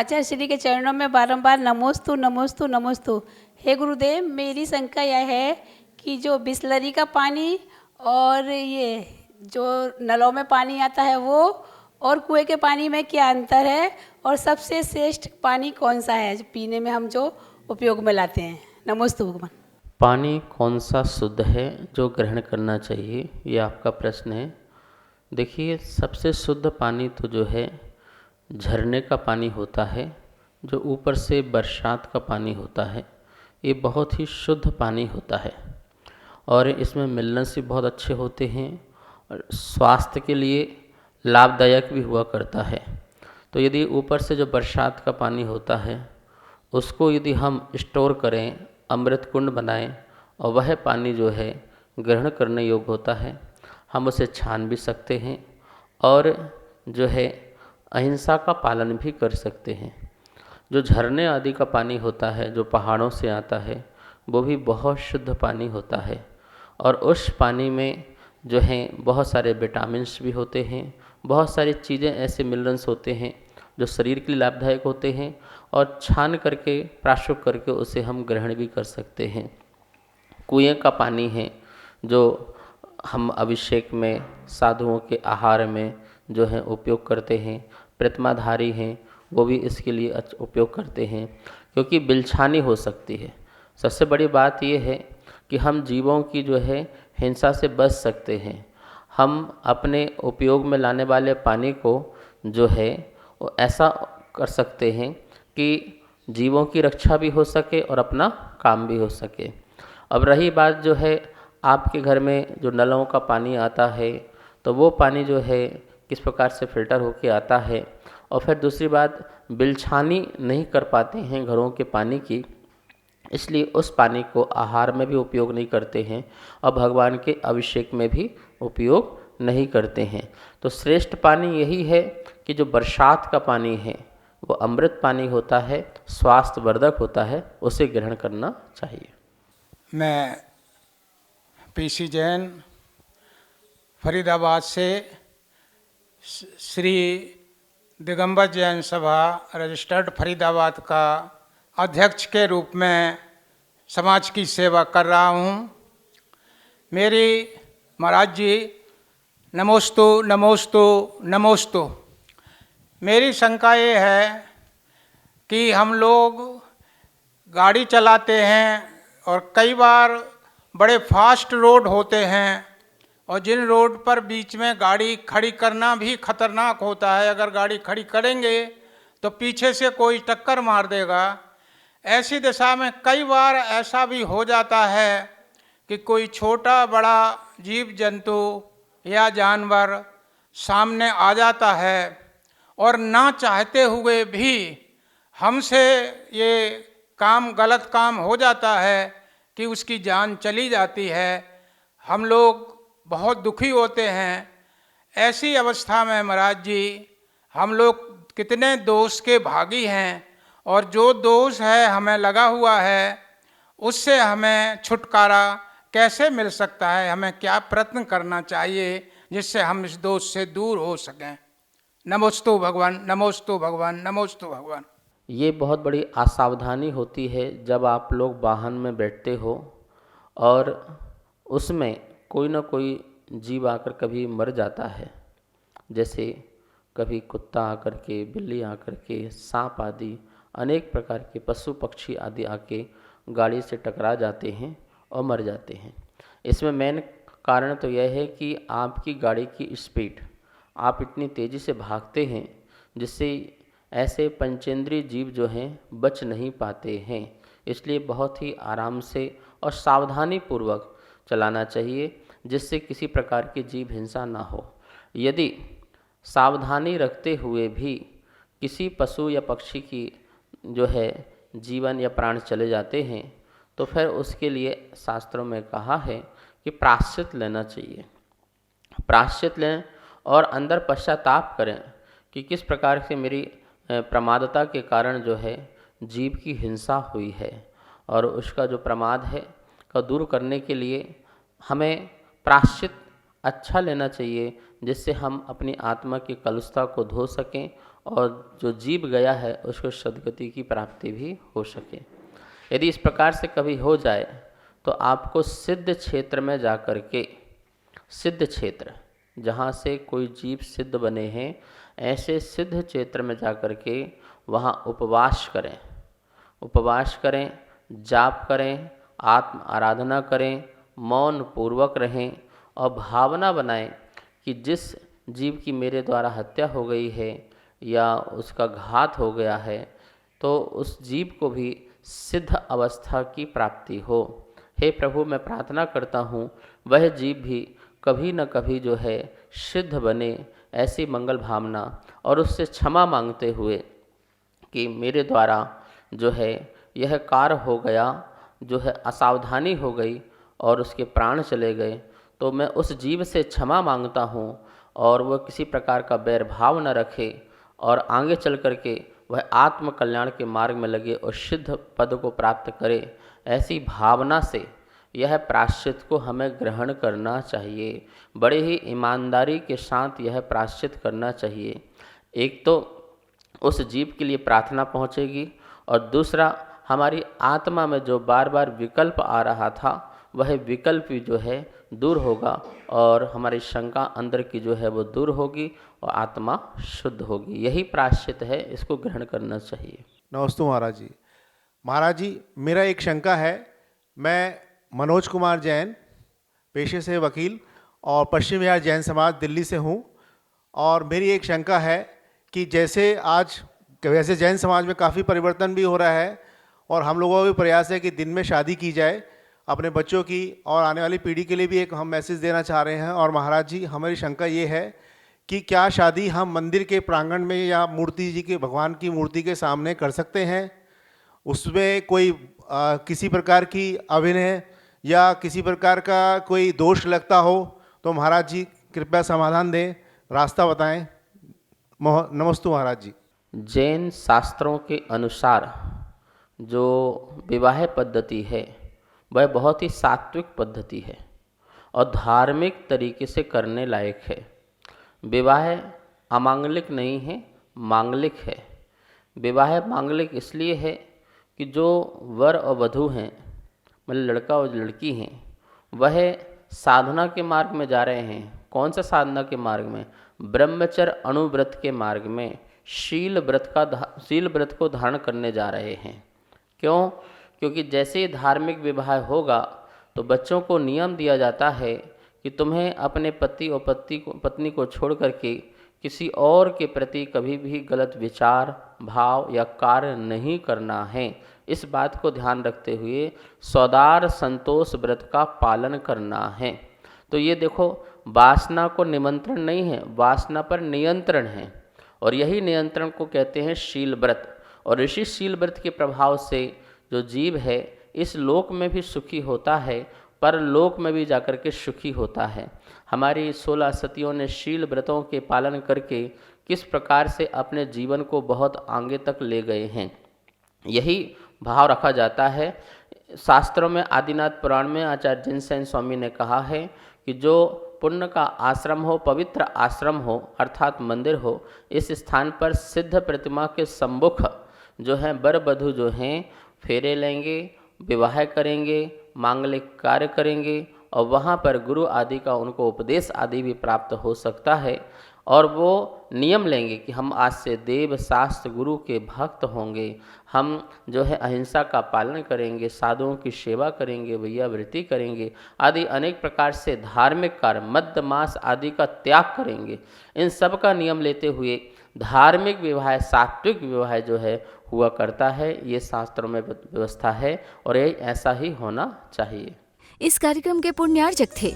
आचार्य श्री के चरणों में बारंबार नमोस्तु नमोस्तु नमोस्तु। हे गुरुदेव, मेरी शंका यह है कि जो बिसलरी का पानी और ये जो नलों में पानी आता है वो और कुएं के पानी में क्या अंतर है, और सबसे श्रेष्ठ पानी कौन सा है जो पीने में हम जो उपयोग में लाते हैं। नमोस्तु भगवान। पानी कौन सा शुद्ध है जो ग्रहण करना चाहिए, ये आपका प्रश्न है। देखिए, सबसे शुद्ध पानी तो जो है झरने का पानी होता है, जो ऊपर से बरसात का पानी होता है। ये बहुत ही शुद्ध पानी होता है और इसमें मिनरल्स भी बहुत अच्छे होते हैं और स्वास्थ्य के लिए लाभदायक भी हुआ करता है। तो यदि ऊपर से जो बरसात का पानी होता है उसको यदि हम स्टोर करें, अमृत कुंड बनाएं और वह पानी जो है ग्रहण करने योग्य होता है, हम उसे छान भी सकते हैं और जो है अहिंसा का पालन भी कर सकते हैं। जो झरने आदि का पानी होता है, जो पहाड़ों से आता है, वो भी बहुत शुद्ध पानी होता है और उस पानी में जो है बहुत सारे विटामिन्स भी होते हैं, बहुत सारी चीज़ें ऐसे मिनरल्स होते हैं जो शरीर के लिए लाभदायक होते हैं और छान करके प्राशुक करके उसे हम ग्रहण भी कर सकते हैं। कुएं का पानी है जो हम अभिषेक में, साधुओं के आहार में जो है उपयोग करते हैं। प्रतिमाधारी हैं वो भी इसके लिए उपयोग करते हैं क्योंकि बिलछानी हो सकती है। सबसे बड़ी बात ये है कि हम जीवों की जो है हिंसा से बच सकते हैं। हम अपने उपयोग में लाने वाले पानी को जो है वो ऐसा कर सकते हैं कि जीवों की रक्षा भी हो सके और अपना काम भी हो सके। अब रही बात जो है आपके घर में जो नलों का पानी आता है, तो वो पानी जो है किस प्रकार से फिल्टर होके आता है, और फिर दूसरी बात बिलछानी नहीं कर पाते हैं घरों के पानी की, इसलिए उस पानी को आहार में भी उपयोग नहीं करते हैं और भगवान के अभिषेक में भी उपयोग नहीं करते हैं। तो श्रेष्ठ पानी यही है कि जो बरसात का पानी है वो अमृत पानी होता है, स्वास्थ्यवर्धक होता है, उसे ग्रहण करना चाहिए। मैं पीसी जैन फरीदाबाद से श्री दिगंबर जैन सभा रजिस्टर्ड फरीदाबाद का अध्यक्ष के रूप में समाज की सेवा कर रहा हूँ। मेरी महाराज जी नमोस्तु नमोस्तु नमोस्तु। मेरी शंका ये है कि हम लोग गाड़ी चलाते हैं और कई बार बड़े फास्ट रोड होते हैं और जिन रोड पर बीच में गाड़ी खड़ी करना भी खतरनाक होता है। अगर गाड़ी खड़ी करेंगे तो पीछे से कोई टक्कर मार देगा। ऐसी दिशा में कई बार ऐसा भी हो जाता है कि कोई छोटा बड़ा जीव जंतु या जानवर सामने आ जाता है और ना चाहते हुए भी हमसे ये काम, गलत काम हो जाता है कि उसकी जान चली जाती है। हम लोग बहुत दुखी होते हैं। ऐसी अवस्था में महाराज जी हम लोग कितने दोष के भागी हैं और जो दोष है हमें लगा हुआ है उससे हमें छुटकारा कैसे मिल सकता है, हमें क्या प्रयत्न करना चाहिए जिससे हम इस दोष से दूर हो सकें। नमोस्तु भगवान, नमोस्तु भगवान, नमोस्तु भगवान। ये बहुत बड़ी असावधानी होती है जब आप लोग वाहन में बैठते हो और उसमें कोई ना कोई जीव आकर कभी मर जाता है। जैसे कभी कुत्ता आकर के, बिल्ली आकर के, सांप आदि अनेक प्रकार के पशु पक्षी आदि आके गाड़ी से टकरा जाते हैं और मर जाते हैं। इसमें मेन कारण तो यह है कि आपकी गाड़ी की स्पीड, आप इतनी तेज़ी से भागते हैं जिससे ऐसे पंचेंद्रीय जीव जो हैं बच नहीं पाते हैं। इसलिए बहुत ही आराम से और सावधानी पूर्वक चलाना चाहिए जिससे किसी प्रकार की जीव हिंसा ना हो। यदि सावधानी रखते हुए भी किसी पशु या पक्षी की जो है जीवन या प्राण चले जाते हैं तो फिर उसके लिए शास्त्रों में कहा है कि प्रायश्चित लेना चाहिए। प्रायश्चित लें और अंदर पश्चाताप करें कि किस प्रकार से मेरी प्रमादता के कारण जो है जीव की हिंसा हुई है, और उसका जो प्रमाद है का दूर करने के लिए हमें प्रायश्चित अच्छा लेना चाहिए जिससे हम अपनी आत्मा की कलुषता को धो सकें और जो जीव गया है उसको सद्गति की प्राप्ति भी हो सके। यदि इस प्रकार से कभी हो जाए तो आपको सिद्ध क्षेत्र में जा कर के, सिद्ध क्षेत्र जहाँ से कोई जीव सिद्ध बने हैं, ऐसे सिद्ध क्षेत्र में जा कर के वहाँ उपवास करें, उपवास करें, जाप करें, आत्म आराधना करें, मौन पूर्वक रहें और भावना बनाएं कि जिस जीव की मेरे द्वारा हत्या हो गई है या उसका घात हो गया है तो उस जीव को भी सिद्ध अवस्था की प्राप्ति हो। हे प्रभु, मैं प्रार्थना करता हूँ वह जीव भी कभी न कभी जो है सिद्ध बने, ऐसी मंगल भावना और उससे क्षमा मांगते हुए कि मेरे द्वारा जो है यह कार्य हो गया, जो है असावधानी हो गई और उसके प्राण चले गए, तो मैं उस जीव से क्षमा मांगता हूँ और वह किसी प्रकार का बैर भाव न रखे और आगे चल कर के वह आत्म कल्याण के मार्ग में लगे और सिद्ध पद को प्राप्त करे। ऐसी भावना से यह प्रायश्चित को हमें ग्रहण करना चाहिए। बड़े ही ईमानदारी के साथ यह प्रायश्चित करना चाहिए। एक तो उस जीव के लिए प्रार्थना पहुँचेगी और दूसरा हमारी आत्मा में जो बार बार विकल्प आ रहा था वह विकल्प भी जो है दूर होगा और हमारी शंका अंदर की जो है वो दूर होगी और आत्मा शुद्ध होगी। यही प्रायश्चित है, इसको ग्रहण करना चाहिए। नमस्ते महाराज जी। महाराज जी, मेरा एक शंका है। मैं मनोज कुमार जैन, पेशे से वकील और पश्चिम बिहार जैन समाज दिल्ली से हूँ। और मेरी एक शंका है कि जैसे आज वैसे जैन समाज में काफ़ी परिवर्तन भी हो रहा है और हम लोगों का भी प्रयास है कि दिन में शादी की जाए अपने बच्चों की, और आने वाली पीढ़ी के लिए भी एक हम मैसेज देना चाह रहे हैं। और महाराज जी, हमारी शंका ये है कि क्या शादी हम मंदिर के प्रांगण में या मूर्ति जी के, भगवान की मूर्ति के सामने कर सकते हैं? उसमें कोई किसी प्रकार की अभिनय या किसी प्रकार का कोई दोष लगता हो तो महाराज जी कृपया समाधान दें, रास्ता बताएं। नमस्ते महाराज जी। जैन शास्त्रों के अनुसार जो विवाह पद्धति है वह बहुत ही सात्विक पद्धति है और धार्मिक तरीके से करने लायक है। विवाह अमांगलिक नहीं है, मांगलिक है। विवाह मांगलिक इसलिए है कि जो वर और वधू हैं, मतलब लड़का और लड़की हैं, वह साधना के मार्ग में जा रहे हैं। कौन सा साधना के मार्ग में? ब्रह्मचर्य अनुव्रत के मार्ग में, शील व्रत को धारण करने जा रहे हैं। क्यों? क्योंकि जैसे ही धार्मिक विवाह होगा तो बच्चों को नियम दिया जाता है कि तुम्हें अपने पति और पत्नी को छोड़ करके किसी और के प्रति कभी भी गलत विचार, भाव या कार्य नहीं करना है। इस बात को ध्यान रखते हुए सौदार संतोष व्रत का पालन करना है। तो ये देखो, वासना को निमंत्रण नहीं है, वासना पर नियंत्रण है और यही नियंत्रण को कहते हैं शील व्रत। और इसी शील व्रत के प्रभाव से जो जीव है इस लोक में भी सुखी होता है, पर लोक में भी जाकर के सुखी होता है। हमारी 16 सतियों ने शील व्रतों के पालन करके किस प्रकार से अपने जीवन को बहुत आगे तक ले गए हैं, यही भाव रखा जाता है। शास्त्रों में आदिनाथ पुराण में आचार्य जिनसेन स्वामी ने कहा है कि जो पुण्य का आश्रम हो, पवित्र आश्रम हो अर्थात मंदिर हो, इस स्थान पर सिद्ध प्रतिमा के सम्मुख जो है वर वधू जो हैं फेरे लेंगे, विवाह करेंगे, मांगलिक कार्य करेंगे और वहाँ पर गुरु आदि का उनको उपदेश आदि भी प्राप्त हो सकता है। और वो नियम लेंगे कि हम आज से देव शास्त्र गुरु के भक्त होंगे, हम जो है अहिंसा का पालन करेंगे, साधुओं की सेवा करेंगे, वैयावृत्ति करेंगे आदि अनेक प्रकार से धार्मिक कार्य, मद्य मांस आदि का त्याग करेंगे। इन सब का नियम लेते हुए धार्मिक विवाह, सात्विक विवाह जो है हुआ करता है। ये शास्त्रों में व्यवस्था है और ये ऐसा ही होना चाहिए। इस कार्यक्रम के पुण्यार्चक थे